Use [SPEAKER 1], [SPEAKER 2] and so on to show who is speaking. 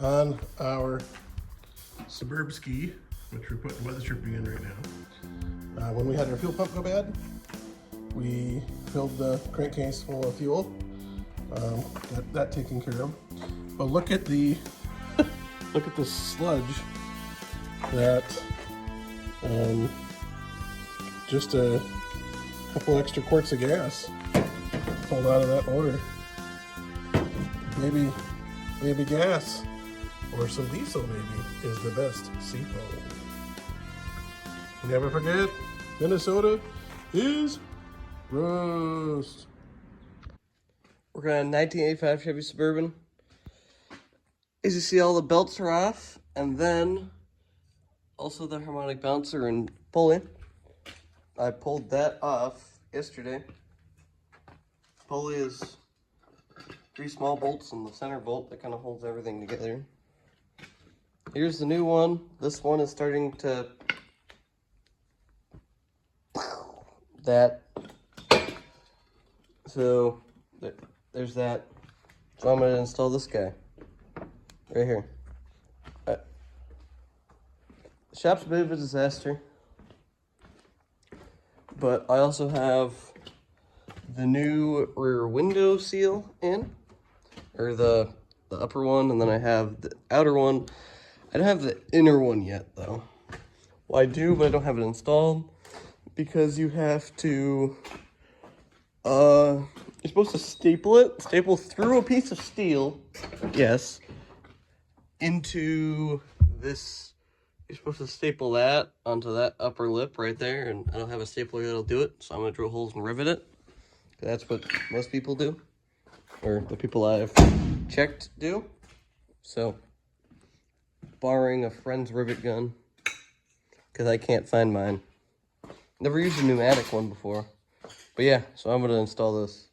[SPEAKER 1] on our Suburban Ski, which we're putting weather stripping in right now. When we had our fuel pump go bad, we filled the crankcase full of fuel. Got that taken care of. But look at the look at the sludge that just a couple extra quarts of gas pulled out of that motor. Maybe gas or some diesel maybe is the best seatbelt. Never forget, Minnesota is rust.
[SPEAKER 2] We're got a 1985 Chevy Suburban. As you see, all the belts are off, and then also the harmonic bouncer and pulley. I pulled that off yesterday. Pulley is 3 small bolts and the center bolt that kind of holds everything together. Here's the new one. This one is starting to so there's that. So I'm going to install this guy right here. The shop's a bit of a disaster, but I also have the new rear window seal in, or the upper one, and then I have the outer one. I don't have the inner one yet though. Well, I do, but I don't have it installed because you have to you're supposed to staple through a piece of steel, yes, into this. You're supposed to staple that onto that upper lip right there, and I don't have a stapler that'll do it, so I'm gonna drill holes and rivet it. That's what most people do, or the people I've checked do. So, borrowing a friend's rivet gun, because I can't find mine. Never used a pneumatic one before. But yeah, so I'm gonna install this.